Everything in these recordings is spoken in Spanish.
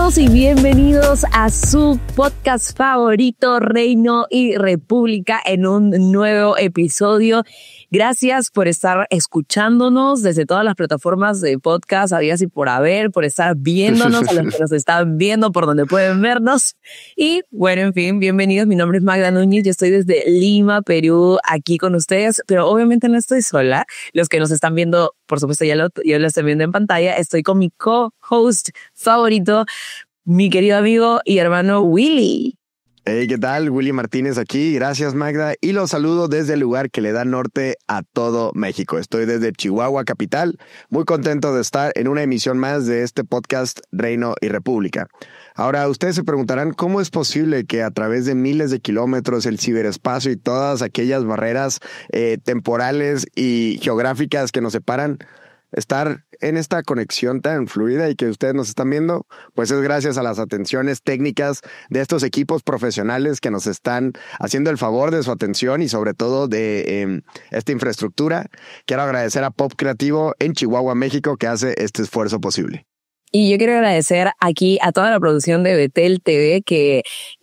Bienvenidos y bienvenidos a su podcast favorito, Reino y República, en un nuevo episodio. Gracias por estar escuchándonos desde todas las plataformas de podcast, habidas y por haber, por estar viéndonos, a los que nos están viendo, por donde pueden vernos. Y bueno, en fin, bienvenidos. Mi nombre es Magda Núñez, yo estoy desde Lima, Perú, aquí con ustedes, pero obviamente no estoy sola. Los que nos están viendo, por supuesto, ya lo están viendo en pantalla. Estoy con mi co-host favorito, mi querido amigo y hermano Willy. Hey, ¿qué tal? Willy Martínez aquí. Gracias, Magda. Y los saludo desde el lugar que le da norte a todo México. Estoy desde Chihuahua, capital. Muy contento de estar en una emisión más de este podcast Reino y República. Ahora, ustedes se preguntarán cómo es posible que a través de miles de kilómetros, el ciberespacio y todas aquellas barreras temporales y geográficas que nos separan, estar en esta conexión tan fluida y que ustedes nos están viendo, pues es gracias a las atenciones técnicas de estos equipos profesionales que nos están haciendo el favor de su atención y sobre todo de esta infraestructura. Quiero agradecer a Pop Creativo en Chihuahua, México, que hace este esfuerzo posible. Y yo quiero agradecer aquí a toda la producción de Betel TV que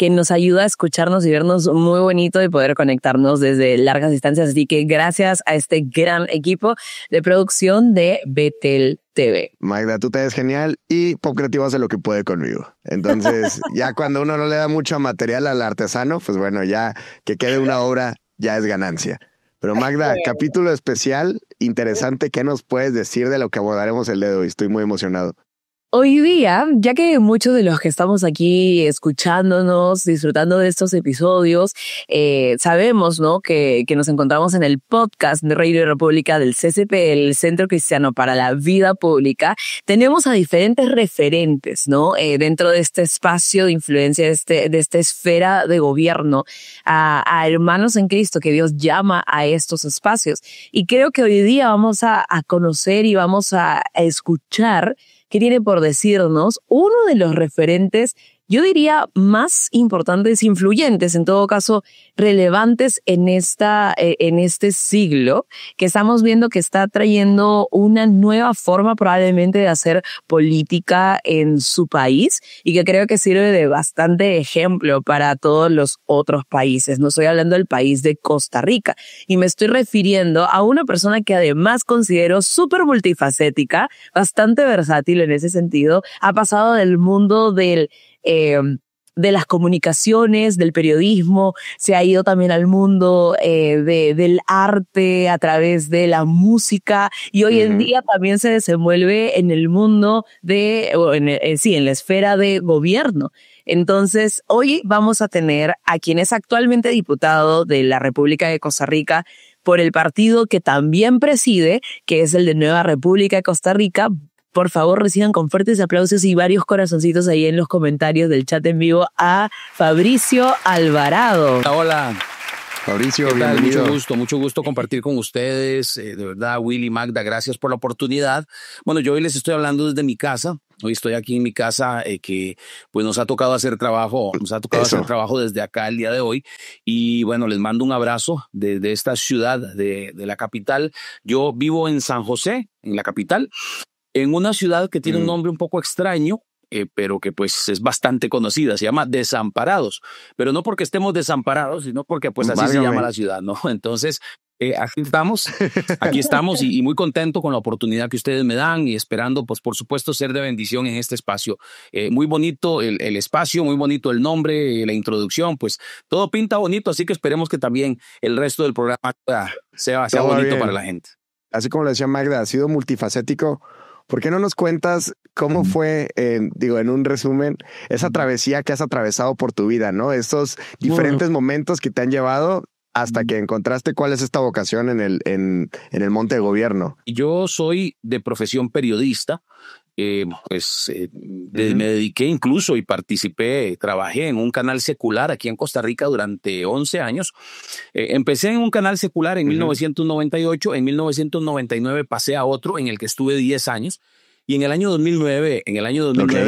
nos ayuda a escucharnos y vernos muy bonito y poder conectarnos desde largas distancias. Así que gracias a este gran equipo de producción de Betel TV. Magda, tú te ves genial y Pop Creativo hace lo que puede conmigo. Entonces, ya cuando uno no le da mucho material al artesano, pues bueno, ya que quede una obra ya es ganancia. Pero Magda, capítulo especial, interesante. ¿Qué nos puedes decir de lo que abordaremos el día de hoy? Estoy muy emocionado. Hoy día, ya que muchos de los que estamos aquí escuchándonos, disfrutando de estos episodios, sabemos, ¿no?, que nos encontramos en el podcast de Reino y República del CCP, el Centro Cristiano para la Vida Pública, tenemos a diferentes referentes, ¿no?, dentro de este espacio de influencia, de esta esfera de gobierno, a hermanos en Cristo que Dios llama a estos espacios. Y creo que hoy día vamos a conocer y vamos a escuchar que tiene por decirnos uno de los referentes, yo diría, más importantes, influyentes, en todo caso, relevantes en este siglo, que estamos viendo que está trayendo una nueva forma probablemente de hacer política en su país y que creo que sirve de bastante ejemplo para todos los otros países. No estoy hablando del país de Costa Rica y me estoy refiriendo a una persona que además considero súper multifacética, bastante versátil en ese sentido. Ha pasado del mundo de las comunicaciones, del periodismo, se ha ido también al mundo del arte a través de la música y hoy en día también se desenvuelve en el mundo en la esfera de gobierno. Entonces, hoy vamos a tener a quien es actualmente diputado de la República de Costa Rica por el partido que también preside, que es el de Nueva República de Costa Rica. Por favor, reciban con fuertes aplausos y varios corazoncitos ahí en los comentarios del chat en vivo a Fabricio Alvarado. Hola. Fabricio, ¿qué tal? bienvenido. Mucho gusto compartir con ustedes. De verdad, Willy, Magda, gracias por la oportunidad. Bueno, yo hoy les estoy hablando desde mi casa. Hoy estoy aquí en mi casa que pues nos ha tocado hacer trabajo desde acá el día de hoy. Y bueno, les mando un abrazo desde esta ciudad de la capital. Yo vivo en San José, en la capital, en una ciudad que tiene un nombre un poco extraño, pero que pues es bastante conocida, se llama Desamparados, pero no porque estemos desamparados, sino porque pues así se llama la ciudad, ¿no? Entonces, aquí estamos y muy contento con la oportunidad que ustedes me dan y esperando, pues por supuesto, ser de bendición en este espacio. Muy bonito el espacio, muy bonito el nombre, la introducción, pues todo pinta bonito, así que esperemos que también el resto del programa sea bonito bien para la gente. Así como lo decía Magda, ha sido multifacético. ¿Por qué no nos cuentas cómo fue, en un resumen, esa travesía que has atravesado por tu vida, ¿no? Estos diferentes momentos que te han llevado hasta que encontraste cuál es esta vocación en el monte de gobierno. Yo soy de profesión periodista. Me dediqué incluso y trabajé en un canal secular aquí en Costa Rica durante 11 años. Empecé en un canal secular en 1998, en 1999 pasé a otro en el que estuve 10 años y en el año 2009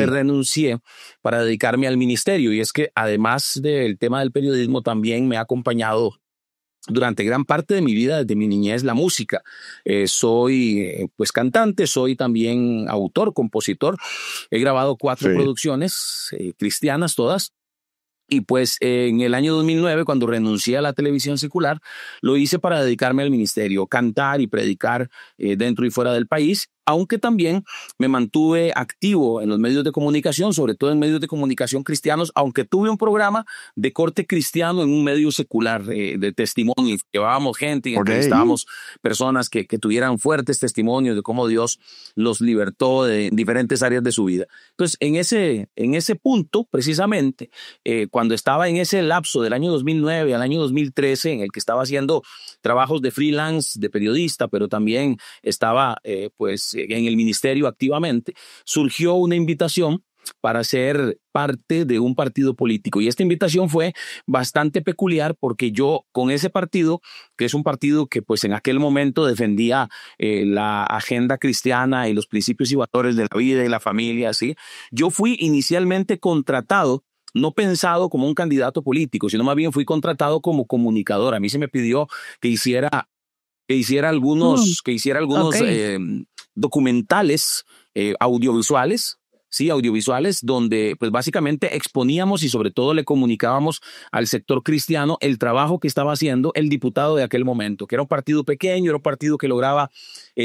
renuncié para dedicarme al ministerio. Y es que además del tema del periodismo también me ha acompañado durante gran parte de mi vida, desde mi niñez, la música. Soy pues cantante, soy también autor, compositor. He grabado 4 producciones cristianas todas. Y pues en el año 2009, cuando renuncié a la televisión secular, lo hice para dedicarme al ministerio, cantar y predicar dentro y fuera del país, aunque también me mantuve activo en los medios de comunicación, sobre todo en medios de comunicación cristianos, aunque tuve un programa de corte cristiano en un medio secular de testimonios. Llevábamos gente y entrevistábamos personas que tuvieran fuertes testimonios de cómo Dios los libertó de diferentes áreas de su vida. Entonces, en ese punto, precisamente, cuando estaba en ese lapso del año 2009 al año 2013, en el que estaba haciendo trabajos de freelance, de periodista, pero también estaba pues en el ministerio activamente, surgió una invitación para ser parte de un partido político. Y esta invitación fue bastante peculiar porque yo con ese partido, que es un partido que pues en aquel momento defendía la agenda cristiana y los principios y valores de la vida y la familia, ¿sí? Yo fui inicialmente contratado, no pensado como un candidato político, sino más bien fui contratado como comunicador. A mí se me pidió que hiciera algunos documentales audiovisuales, sí, audiovisuales, donde pues básicamente exponíamos y sobre todo le comunicábamos al sector cristiano el trabajo que estaba haciendo el diputado de aquel momento, que era un partido pequeño, era un partido que lograba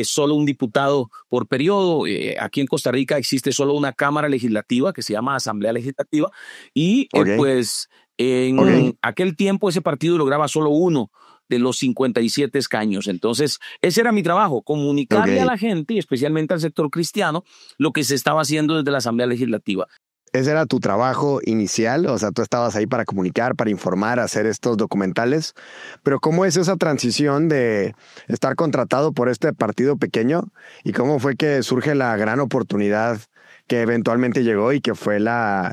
solo un diputado por periodo. Aquí en Costa Rica existe solo una cámara legislativa que se llama Asamblea Legislativa y pues en aquel tiempo ese partido lograba solo uno de los 57 escaños. Entonces, ese era mi trabajo, comunicarle a la gente y especialmente al sector cristiano lo que se estaba haciendo desde la Asamblea Legislativa. ¿Ese era tu trabajo inicial? O sea, tú estabas ahí para comunicar, para informar, hacer estos documentales. Pero ¿cómo es esa transición de estar contratado por este partido pequeño? ¿Y cómo fue que surge la gran oportunidad que eventualmente llegó y que fue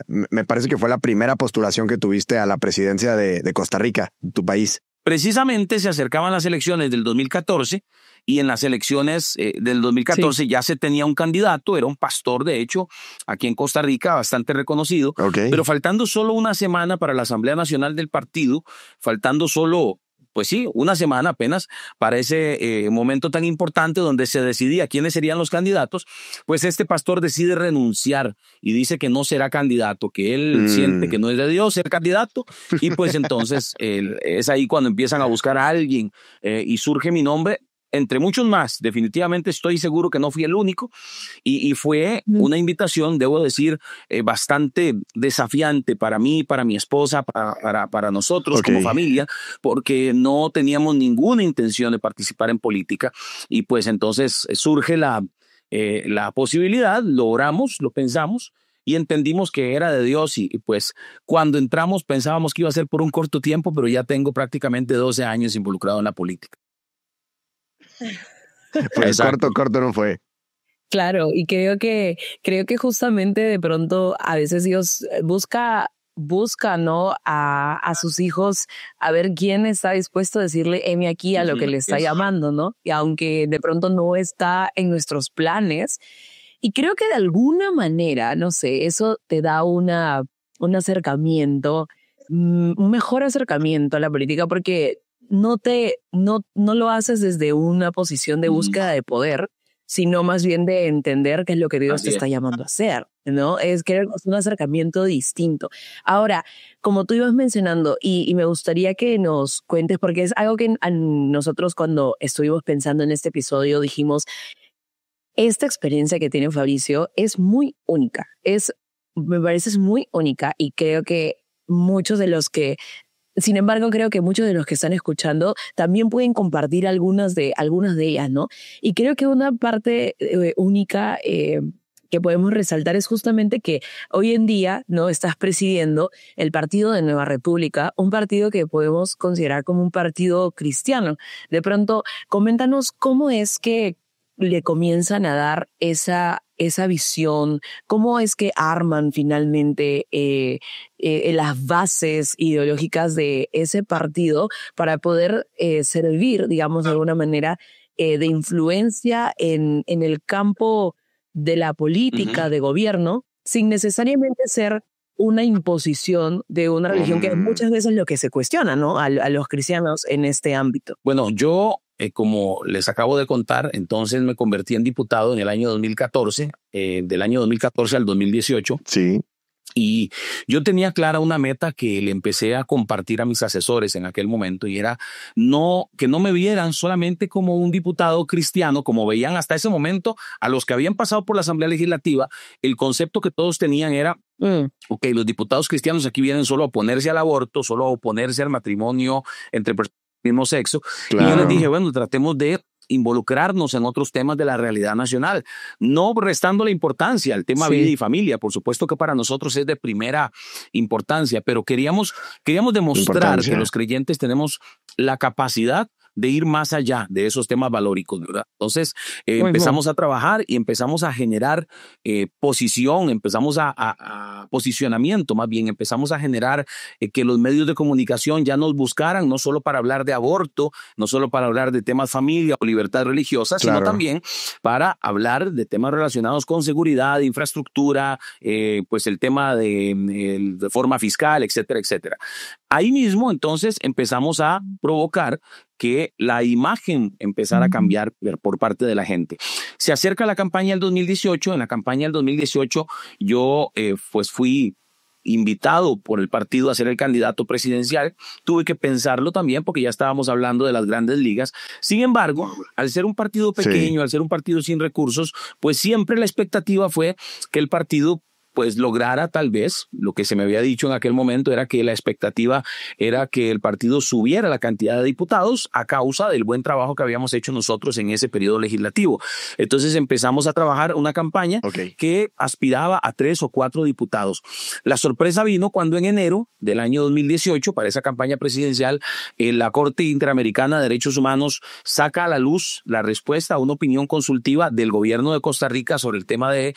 me parece que fue la primera postulación que tuviste a la presidencia de Costa Rica, tu país? Precisamente se acercaban las elecciones del 2014 y en las elecciones del 2014 ya se tenía un candidato, era un pastor de hecho, aquí en Costa Rica, bastante reconocido, pero faltando solo una semana para la Asamblea Nacional del partido, faltando solo, pues sí, una semana apenas para ese momento tan importante donde se decidía quiénes serían los candidatos, pues este pastor decide renunciar y dice que no será candidato, que él siente que no es de Dios ser candidato y pues entonces es ahí cuando empiezan a buscar a alguien y surge mi nombre. Entre muchos más, definitivamente estoy seguro que no fui el único y fue una invitación, debo decir, bastante desafiante para mí, para mi esposa, para nosotros como familia, porque no teníamos ninguna intención de participar en política y pues entonces surge la posibilidad, lo oramos, lo pensamos y entendimos que era de Dios y pues cuando entramos pensábamos que iba a ser por un corto tiempo, pero ya tengo prácticamente 12 años involucrado en la política. Pues corto no fue. Claro, y creo que justamente de pronto a veces Dios busca, ¿no? A sus hijos a ver quién está dispuesto a decirle heme aquí a lo que le está llamando, ¿no? Y aunque de pronto no está en nuestros planes. Y creo que de alguna manera, no sé, eso te da un acercamiento, un mejor acercamiento a la política porque no lo haces desde una posición de búsqueda de poder, sino más bien de entender qué es lo que Dios te está llamando a hacer, ¿no? Es un acercamiento distinto. Ahora, como tú ibas mencionando, y me gustaría que nos cuentes, porque es algo que a nosotros cuando estuvimos pensando en este episodio dijimos, esta experiencia que tiene Fabricio es muy única, me parece muy única y creo que sin embargo, creo que muchos de los que están escuchando también pueden compartir algunas de ellas, ¿no? Y creo que una parte única que podemos resaltar es justamente que hoy en día, ¿no? Estás presidiendo el Partido de Nueva República, un partido que podemos considerar como un partido cristiano. De pronto, coméntanos cómo es que le comienzan a dar esa visión, cómo es que arman finalmente las bases ideológicas de ese partido para poder servir, digamos, de alguna manera de influencia en el campo de la política de gobierno, sin necesariamente ser una imposición de una religión que muchas veces es lo que se cuestiona, ¿no? A los cristianos en este ámbito. Bueno, yo, como les acabo de contar, entonces me convertí en diputado en el año 2014, del año 2014 al 2018. Sí. Y yo tenía clara una meta que le empecé a compartir a mis asesores en aquel momento, y era que no me vieran solamente como un diputado cristiano, como veían hasta ese momento a los que habían pasado por la Asamblea Legislativa. El concepto que todos tenían era, ok, los diputados cristianos aquí vienen solo a oponerse al aborto, solo a oponerse al matrimonio entre personas del mismo sexo. Claro. Y yo les dije, bueno, tratemos de involucrarnos en otros temas de la realidad nacional, no restando la importancia al tema vida y familia. Por supuesto que para nosotros es de primera importancia, pero queríamos demostrar que los creyentes tenemos la capacidad de ir más allá de esos temas valóricos, ¿verdad? Entonces empezamos a trabajar y empezamos a generar posición, empezamos a posicionamiento, más bien empezamos a generar que los medios de comunicación ya nos buscaran, no solo para hablar de aborto, no solo para hablar de temas familia o libertad religiosa, sino también para hablar de temas relacionados con seguridad, infraestructura, pues el tema de reforma fiscal, etcétera, etcétera. Ahí mismo entonces empezamos a provocar que la imagen empezara a cambiar por parte de la gente. Se acerca la campaña del 2018. En la campaña del 2018 yo pues fui invitado por el partido a ser el candidato presidencial. Tuve que pensarlo también porque ya estábamos hablando de las grandes ligas. Sin embargo, al ser un partido pequeño, al ser un partido sin recursos, pues siempre la expectativa fue que el partido pues lograra tal vez, lo que se me había dicho en aquel momento era que la expectativa era que el partido subiera la cantidad de diputados a causa del buen trabajo que habíamos hecho nosotros en ese periodo legislativo. Entonces empezamos a trabajar una campaña que aspiraba a 3 o 4 diputados. La sorpresa vino cuando en enero del año 2018, para esa campaña presidencial, la Corte Interamericana de Derechos Humanos saca a la luz la respuesta a una opinión consultiva del gobierno de Costa Rica sobre el tema de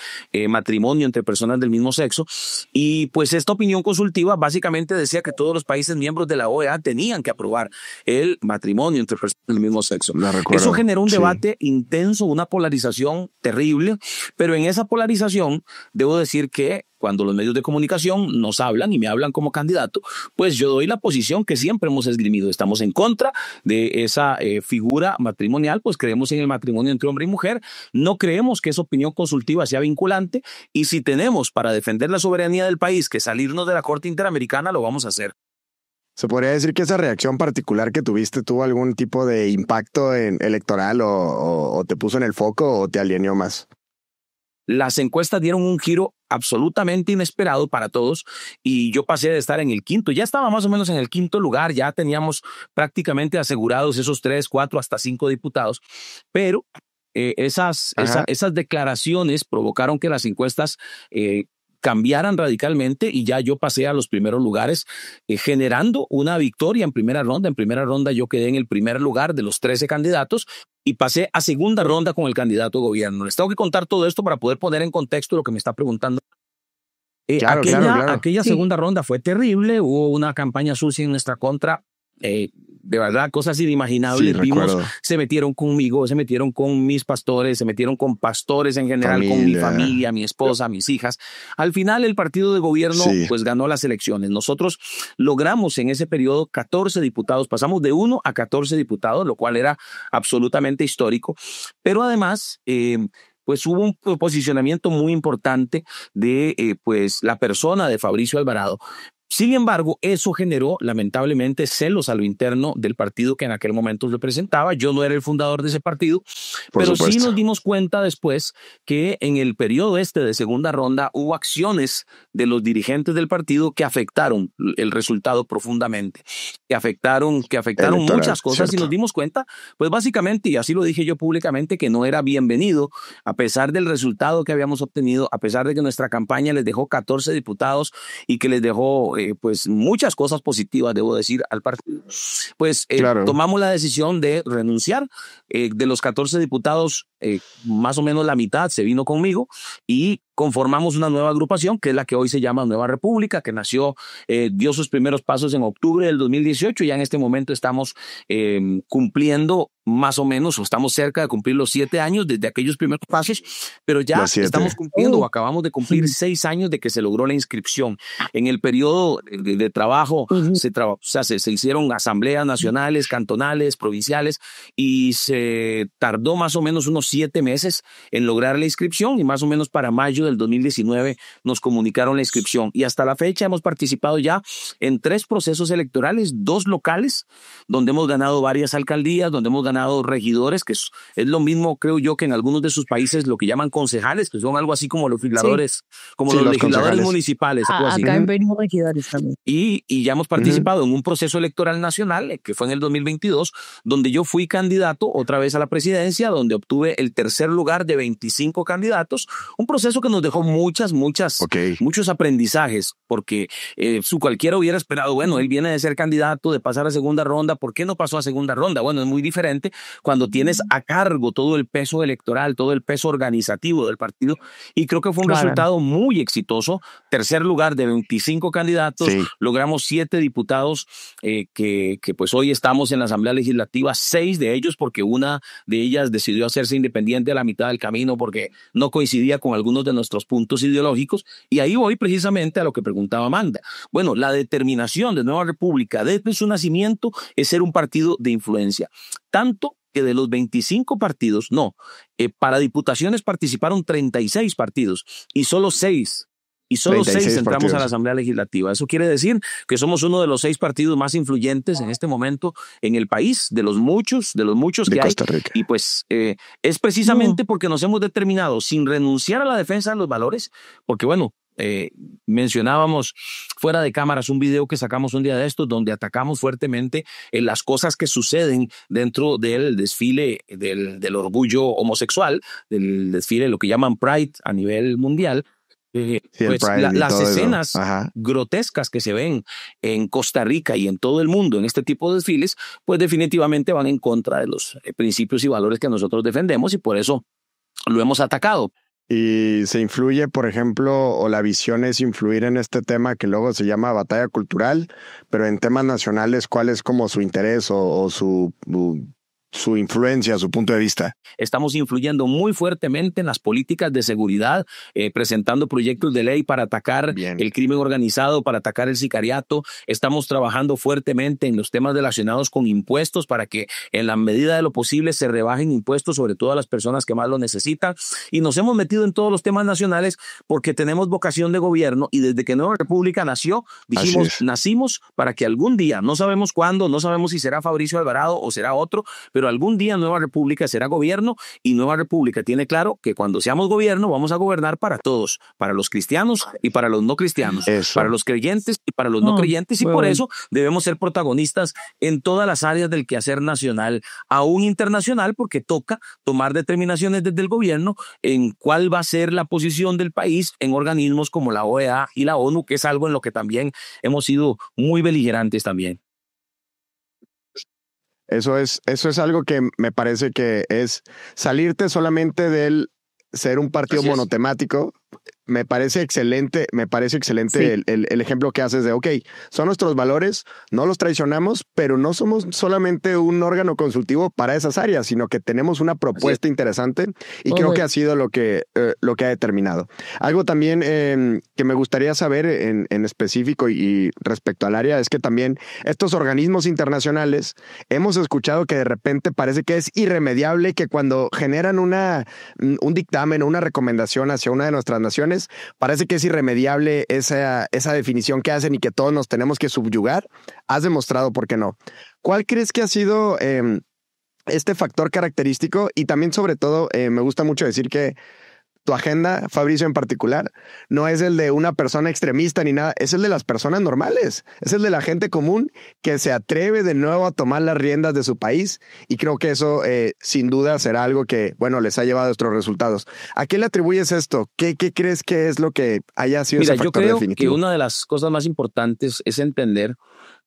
matrimonio entre personas del mismo sexo, y pues esta opinión consultiva básicamente decía que todos los países miembros de la OEA tenían que aprobar el matrimonio entre personas del mismo sexo. Eso generó un debate intenso, una polarización terrible, pero en esa polarización debo decir que cuando los medios de comunicación nos hablan y me hablan como candidato, pues yo doy la posición que siempre hemos esgrimido. Estamos en contra de esa figura matrimonial, pues creemos en el matrimonio entre hombre y mujer, no creemos que esa opinión consultiva sea vinculante, y si tenemos para defender la soberanía del país que salirnos de la Corte Interamericana, lo vamos a hacer. ¿Se podría decir que esa reacción particular que tuviste tuvo algún tipo de impacto electoral o te puso en el foco o te alienó más? Las encuestas dieron un giro absolutamente inesperado para todos y yo pasé de estar en el quinto, ya estaba más o menos en el quinto lugar, ya teníamos prácticamente asegurados esos 3, 4, hasta 5 diputados, pero esas declaraciones provocaron que las encuestas cambiaran radicalmente y ya yo pasé a los primeros lugares, generando una victoria en primera ronda. En primera ronda yo quedé en el primer lugar de los 13 candidatos y pasé a segunda ronda con el candidato a gobierno. Les tengo que contar todo esto para poder poner en contexto lo que me está preguntando. Aquella segunda ronda fue terrible, hubo una campaña sucia en nuestra contra. De verdad, cosas inimaginables. Vimos, se metieron conmigo, se metieron con mis pastores, se metieron con pastores en general, con mi familia, mi esposa, mis hijas. Al final, el partido de gobierno pues ganó las elecciones. Nosotros logramos en ese periodo 14 diputados, pasamos de 1 a 14 diputados, lo cual era absolutamente histórico. Pero además, pues hubo un posicionamiento muy importante de pues la persona de Fabricio Alvarado. Sin embargo, eso generó lamentablemente celos a lo interno del partido que en aquel momento representaba. Yo no era el fundador de ese partido, pero sí nos dimos cuenta después que en el periodo de segunda ronda hubo acciones de los dirigentes del partido que afectaron el resultado profundamente, que afectaron muchas cosas, y nos dimos cuenta, pues básicamente, y así lo dije yo públicamente, que no era bienvenido, a pesar del resultado que habíamos obtenido, a pesar de que nuestra campaña les dejó 14 diputados y que les dejó pues muchas cosas positivas, debo decir, al partido. Pues tomamos la decisión de renunciar. De los 14 diputados, más o menos la mitad se vino conmigo y conformamos una nueva agrupación que es la que hoy se llama Nueva República, que nació, dio sus primeros pasos en octubre del 2018. Ya en este momento estamos cumpliendo más o menos, o estamos cerca de cumplir los 7 años desde aquellos primeros pasos, pero ya estamos cumpliendo o acabamos de cumplir 6 años de que se logró la inscripción. En el periodo de trabajo se hicieron asambleas nacionales, cantonales, provinciales, y se tardó más o menos unos 7 meses en lograr la inscripción, y más o menos para mayo del 2019 nos comunicaron la inscripción, y hasta la fecha hemos participado ya en 3 procesos electorales, 2 locales, donde hemos ganado varias alcaldías, donde hemos ganado regidores, que es lo mismo, creo yo, que en algunos de sus países lo que llaman concejales, que son algo así como los legisladores, como los legisladores municipales. Acá en Perú regidores también. Y ya hemos participado en un proceso electoral nacional, que fue en el 2022, donde yo fui candidato otra vez a la presidencia, donde obtuve el tercer lugar de 25 candidatos, un proceso que nos dejó muchos aprendizajes, porque cualquiera hubiera esperado, bueno, él viene de ser candidato, de pasar a segunda ronda, ¿por qué no pasó a segunda ronda? Bueno, es muy diferente cuando tienes a cargo todo el peso electoral, todo el peso organizativo del partido, y creo que fue un resultado muy exitoso. Tercer lugar de 25 candidatos, logramos 7 diputados que pues hoy estamos en la Asamblea Legislativa, 6 de ellos porque una de ellas decidió hacerse independiente a la mitad del camino porque no coincidía con algunos de nuestros puntos ideológicos, y ahí voy precisamente a lo que preguntaba Amanda. Bueno, la determinación de Nueva República desde su nacimiento es ser un partido de influencia, tanto que de los 25 partidos, para diputaciones participaron 36 partidos y solo 6 entramos a la Asamblea Legislativa. Eso quiere decir que somos uno de los 6 partidos más influyentes en este momento en el país, de los muchos que hay. Y pues es precisamente porque nos hemos determinado, sin renunciar a la defensa de los valores, porque bueno, mencionábamos fuera de cámaras un video que sacamos un día de estos donde atacamos fuertemente en las cosas que suceden dentro del desfile del orgullo homosexual, del desfile, lo que llaman Pride a nivel mundial. Pues las escenas grotescas que se ven en Costa Rica y en todo el mundo en este tipo de desfiles, pues definitivamente van en contra de los principios y valores que nosotros defendemos, y por eso lo hemos atacado. Y se influye, por ejemplo, o la visión es influir en este tema que luego se llama batalla cultural, pero en temas nacionales, ¿cuál es como su interés o su influencia, su punto de vista? Estamos influyendo muy fuertemente en las políticas de seguridad, presentando proyectos de ley para atacar el crimen organizado, para atacar el sicariato. Estamos trabajando fuertemente en los temas relacionados con impuestos para que en la medida de lo posible se rebajen impuestos, sobre todo a las personas que más lo necesitan. Y nos hemos metido en todos los temas nacionales porque tenemos vocación de gobierno, y desde que Nueva República nació, dijimos, nacimos para que algún día, no sabemos cuándo, no sabemos si será Fabricio Alvarado o será otro, pero algún día Nueva República será gobierno, y Nueva República tiene claro que cuando seamos gobierno vamos a gobernar para todos, para los cristianos y para los no cristianos, para los creyentes y para los no creyentes, y por eso debemos ser protagonistas en todas las áreas del quehacer nacional, aún internacional, porque toca tomar determinaciones desde el gobierno en cuál va a ser la posición del país en organismos como la OEA y la ONU, que es algo en lo que también hemos sido muy beligerantes también. Eso es algo que me parece que es salirte solamente del ser un partido monotemático. Me parece excelente el ejemplo que haces de, son nuestros valores, no los traicionamos, pero no somos solamente un órgano consultivo para esas áreas, sino que tenemos una propuesta interesante, y creo que ha sido lo que ha determinado. Algo también que me gustaría saber en específico y respecto al área es que también estos organismos internacionales hemos escuchado que de repente parece que es irremediable, que cuando generan un dictamen o una recomendación hacia una de nuestras naciones, parece que es irremediable esa definición que hacen y que todos nos tenemos que subyugar. Has demostrado por qué no. ¿Cuál crees que ha sido este factor característico? Y también, sobre todo, me gusta mucho decir que tu agenda, Fabricio, en particular, no es el de una persona extremista ni nada, es el de las personas normales, es el de la gente común que se atreve de nuevo a tomar las riendas de su país, y creo que eso sin duda será algo que, les ha llevado a estos resultados. ¿A qué le atribuyes esto? ¿Qué crees que es lo que haya sido ese factor definitivo? Mira, yo creo que una de las cosas más importantes es entender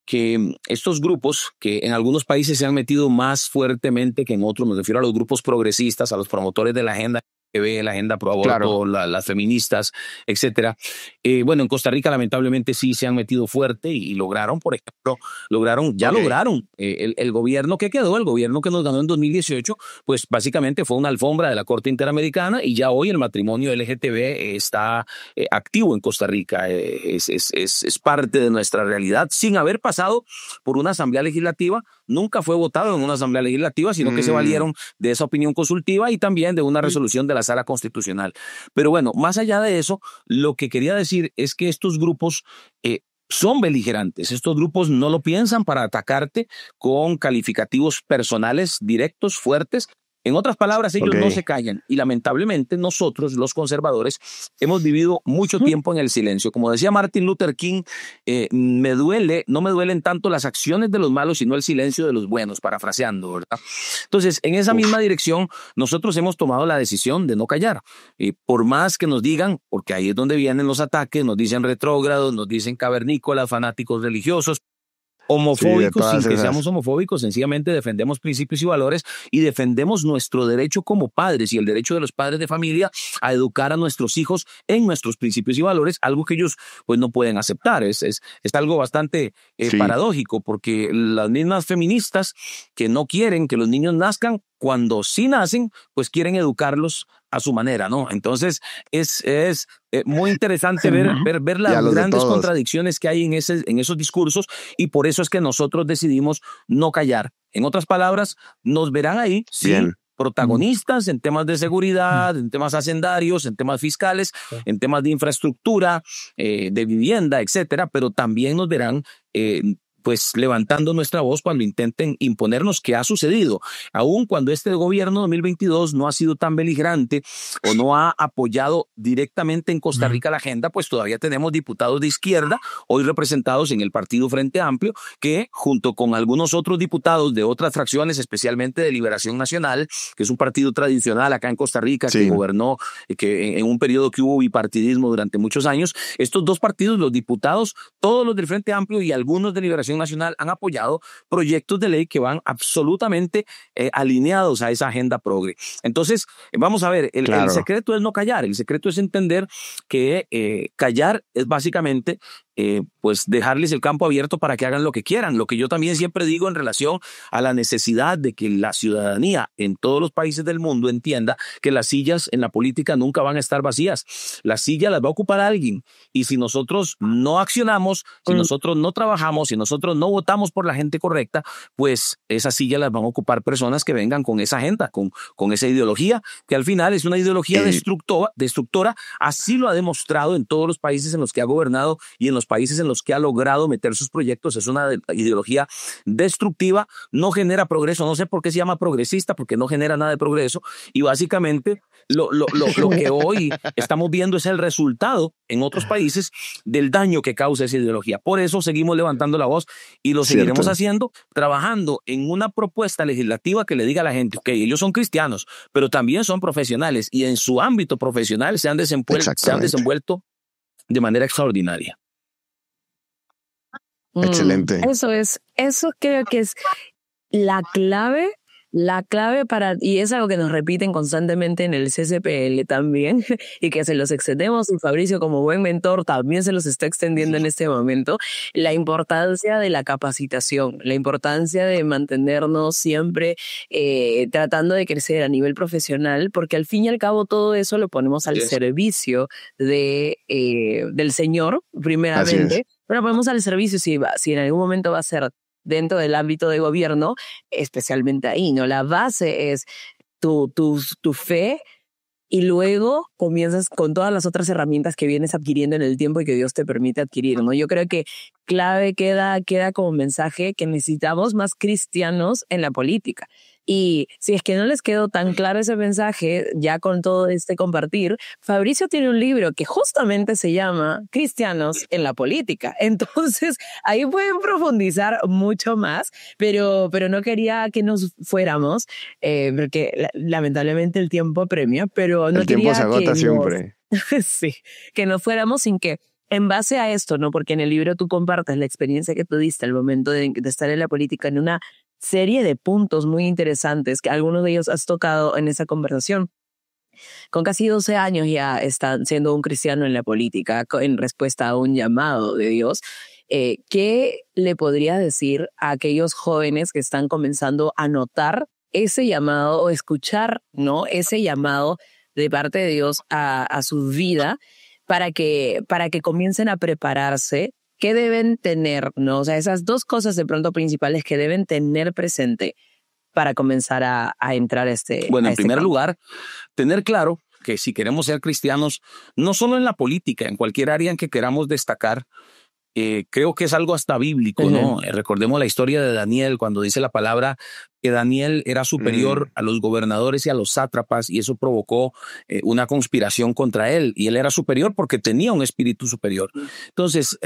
que estos grupos que en algunos países se han metido más fuertemente que en otros, me refiero a los grupos progresistas, a los promotores de la agenda ve la agenda pro aborto, Claro. las feministas, etcétera. Bueno, en Costa Rica lamentablemente sí se han metido fuerte y lograron, por ejemplo, lograron el gobierno que quedó, el gobierno que nos ganó en 2018, pues básicamente fue una alfombra de la Corte Interamericana y ya hoy el matrimonio LGTB está activo en Costa Rica, es parte de nuestra realidad sin haber pasado por una asamblea legislativa. Nunca fue votado en una asamblea legislativa, sino que se valieron de esa opinión consultiva y también de una resolución de la Sala Constitucional. Pero bueno, más allá de eso, lo que quería decir es que estos grupos son beligerantes. Estos grupos no lo piensan para atacarte con calificativos personales directos, fuertes. En otras palabras, ellos no se callan y lamentablemente nosotros, los conservadores, hemos vivido mucho tiempo en el silencio. Como decía Martin Luther King, no me duelen tanto las acciones de los malos, sino el silencio de los buenos, parafraseando, ¿verdad? Entonces, en esa misma dirección, nosotros hemos tomado la decisión de no callar. Por más que nos digan, porque ahí es donde vienen los ataques, nos dicen retrógrados, nos dicen cavernícolas, fanáticos religiosos, homofóbicos, sin que seamos homofóbicos, sencillamente defendemos principios y valores y defendemos nuestro derecho como padres y el derecho de los padres de familia a educar a nuestros hijos en nuestros principios y valores, algo que ellos pues no pueden aceptar. Es algo bastante paradójico, porque las mismas feministas que no quieren que los niños nazcan, cuando sí nacen, pues quieren educarlos a su manera, ¿no? Entonces es muy interesante ver las grandes contradicciones que hay en esos discursos y por eso es que nosotros decidimos no callar. En otras palabras, nos verán ahí, protagonistas en temas de seguridad, en temas hacendarios, en temas fiscales, en temas de infraestructura, de vivienda, etcétera, pero también nos verán pues levantando nuestra voz cuando intenten imponernos qué ha sucedido. Aún cuando este gobierno 2022 no ha sido tan beligerante o no ha apoyado directamente en Costa Rica la agenda, pues todavía tenemos diputados de izquierda, hoy representados en el Partido Frente Amplio, que junto con algunos otros diputados de otras fracciones, especialmente de Liberación Nacional, que es un partido tradicional acá en Costa Rica, que gobernó, que en un periodo que hubo bipartidismo durante muchos años, estos dos partidos, los diputados, todos los del Frente Amplio y algunos de Liberación Nacional han apoyado proyectos de ley que van absolutamente alineados a esa agenda progre. Entonces, vamos a ver, el secreto es no callar, el secreto es entender que callar es básicamente pues dejarles el campo abierto para que hagan lo que quieran. Lo que yo también siempre digo en relación a la necesidad de que la ciudadanía en todos los países del mundo entienda que las sillas en la política nunca van a estar vacías. Las sillas las va a ocupar alguien y si nosotros no accionamos, si nosotros no trabajamos, si nosotros no votamos por la gente correcta, pues esas sillas las van a ocupar personas que vengan con esa agenda, con esa ideología, que al final es una ideología destructora. Así lo ha demostrado en todos los países en los que ha gobernado y en los países en los que ha logrado meter sus proyectos. Es una ideología destructiva, no genera progreso. No sé por qué se llama progresista, porque no genera nada de progreso. Y básicamente lo que hoy estamos viendo es el resultado en otros países del daño que causa esa ideología. Por eso seguimos levantando la voz y lo seguiremos haciendo, trabajando en una propuesta legislativa que le diga a la gente, ok, ellos son cristianos, pero también son profesionales y en su ámbito profesional se han desenvuelto de manera extraordinaria. Excelente. Eso creo que es la clave para, y es algo que nos repiten constantemente en el CCPL también, y que se los extendemos, y Fabricio como buen mentor también se los está extendiendo en este momento, la importancia de la capacitación, la importancia de mantenernos siempre tratando de crecer a nivel profesional, porque al fin y al cabo todo eso lo ponemos al servicio del Señor, primeramente, pero lo ponemos al servicio si en algún momento va a ser dentro del ámbito de gobierno, especialmente ahí, ¿no? La base es tu fe y luego comienzas con todas las otras herramientas que vienes adquiriendo en el tiempo y que Dios te permite adquirir, ¿no? Yo creo que clave queda como mensaje que necesitamos más cristianos en la política. Y si es que no les quedó tan claro ese mensaje, ya con todo este compartir, Fabricio tiene un libro que justamente se llama Cristianos en la Política. Entonces, ahí pueden profundizar mucho más, pero no quería que nos fuéramos, porque lamentablemente el tiempo apremia, pero no quería que el tiempo se agota siempre. Sí, que nos fuéramos sin que en base a esto, ¿no? Porque en el libro tú compartes la experiencia que tuviste al momento de estar en la política en una serie de puntos muy interesantes que algunos de ellos has tocado en esa conversación. Con casi 12 años ya están siendo un cristiano en la política en respuesta a un llamado de Dios. ¿Qué le podría decir a aquellos jóvenes que están comenzando a notar ese llamado o escuchar, ¿no? Ese llamado de parte de Dios a su vida para que comiencen a prepararse? ¿Qué deben tener, ¿no? O sea, esas dos cosas de pronto principales que deben tener presente para comenzar a entrar a este Bueno, a en este primer campo. lugar, tener claro que si queremos ser cristianos, no solo en la política, en cualquier área en que queramos destacar, creo que es algo hasta bíblico, ¿no? Recordemos la historia de Daniel, cuando dice la palabra que Daniel era superior a los gobernadores y a los sátrapas, y eso provocó una conspiración contra él, y él era superior porque tenía un espíritu superior. Entonces,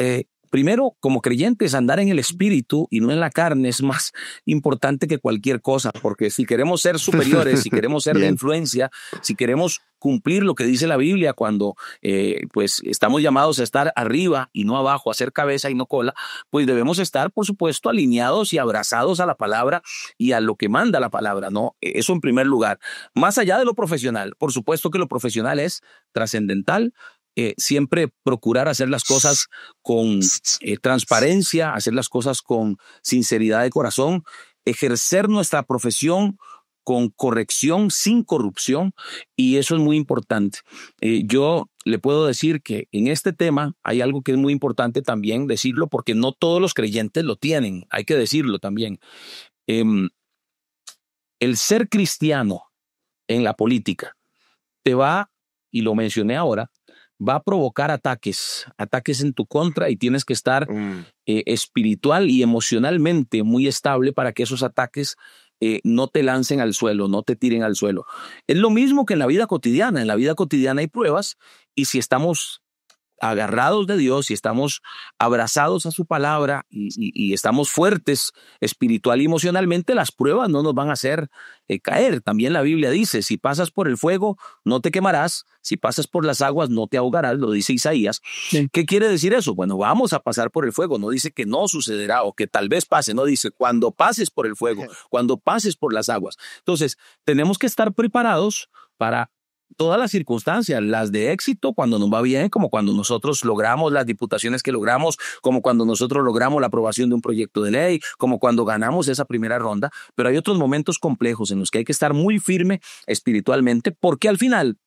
primero, como creyentes, andar en el espíritu y no en la carne es más importante que cualquier cosa, porque si queremos ser superiores, si queremos ser de influencia, si queremos cumplir lo que dice la Biblia cuando pues estamos llamados a estar arriba y no abajo, a ser cabeza y no cola, pues debemos estar, por supuesto, alineados y abrazados a la palabra y a lo que manda la palabra, ¿no? Eso en primer lugar. Más allá de lo profesional, por supuesto que lo profesional es trascendental. Siempre procurar hacer las cosas con transparencia, hacer las cosas con sinceridad de corazón, ejercer nuestra profesión con corrección, sin corrupción, y eso es muy importante. Yo le puedo decir que en este tema hay algo que es muy importante también decirlo, porque no todos los creyentes lo tienen, hay que decirlo también. El ser cristiano en la política te va, y lo mencioné ahora, va a provocar ataques en tu contra, y tienes que estar espiritual y emocionalmente muy estable para que esos ataques no te lancen al suelo, no te tiren al suelo. Es lo mismo que en la vida cotidiana. En la vida cotidiana hay pruebas, y si estamos agarrados de Dios, si estamos abrazados a su palabra y estamos fuertes espiritual y emocionalmente, las pruebas no nos van a hacer caer. También la Biblia dice, si pasas por el fuego, no te quemarás, si pasas por las aguas, no te ahogarás, lo dice Isaías. Sí. ¿Qué quiere decir eso? Bueno, vamos a pasar por el fuego, no dice que no sucederá o que tal vez pase, no dice cuando pases por el fuego, cuando pases por las aguas. Entonces, tenemos que estar preparados para todas las circunstancias, las de éxito cuando nos va bien, como cuando nosotros logramos las diputaciones que logramos, como cuando nosotros logramos la aprobación de un proyecto de ley, como cuando ganamos esa primera ronda, pero hay otros momentos complejos en los que hay que estar muy firme espiritualmente, porque al final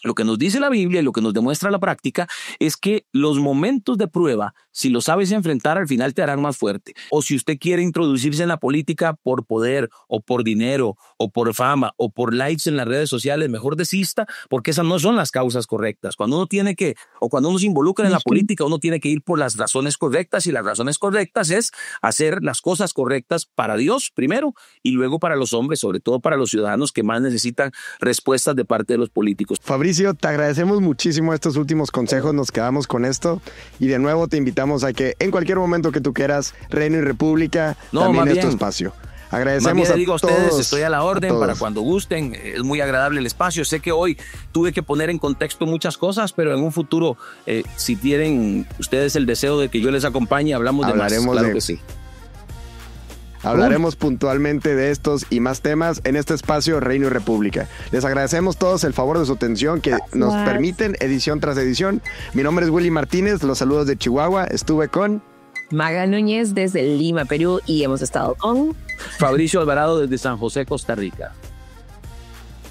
lo que nos dice la Biblia y lo que nos demuestra la práctica es que los momentos de prueba, si lo sabes enfrentar, al final te harán más fuerte. O si usted quiere introducirse en la política por poder o por dinero o por fama o por likes en las redes sociales, mejor desista, porque esas no son las causas correctas. Cuando uno tiene que, o cuando uno se involucra en la política, uno tiene que ir por las razones correctas, y las razones correctas es hacer las cosas correctas para Dios primero y luego para los hombres, sobre todo para los ciudadanos que más necesitan respuestas de parte de los políticos. Fabricio, te agradecemos muchísimo estos últimos consejos, nos quedamos con esto y de nuevo te invitamos a que en cualquier momento que tú quieras, Reino y República, también es tu espacio. Agradecemos a todos. Ustedes, estoy a la orden para cuando gusten. Es muy agradable el espacio. Sé que hoy tuve que poner en contexto muchas cosas, pero en un futuro, si tienen ustedes el deseo de que yo les acompañe, hablamos de más. Claro que sí. Hablaremos puntualmente de estos y más temas en este espacio Reino y República. Les agradecemos todos el favor de su atención que nos permiten edición tras edición. Mi nombre es Willy Martínez, los saludos de Chihuahua. Estuve con Maga Núñez desde Lima, Perú, y hemos estado con Fabricio Alvarado desde San José, Costa Rica.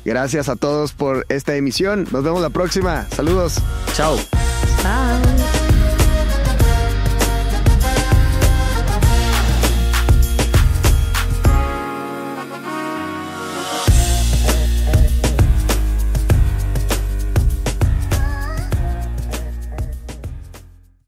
Gracias a todos por esta emisión. Nos vemos la próxima. Saludos. Chao. Chao.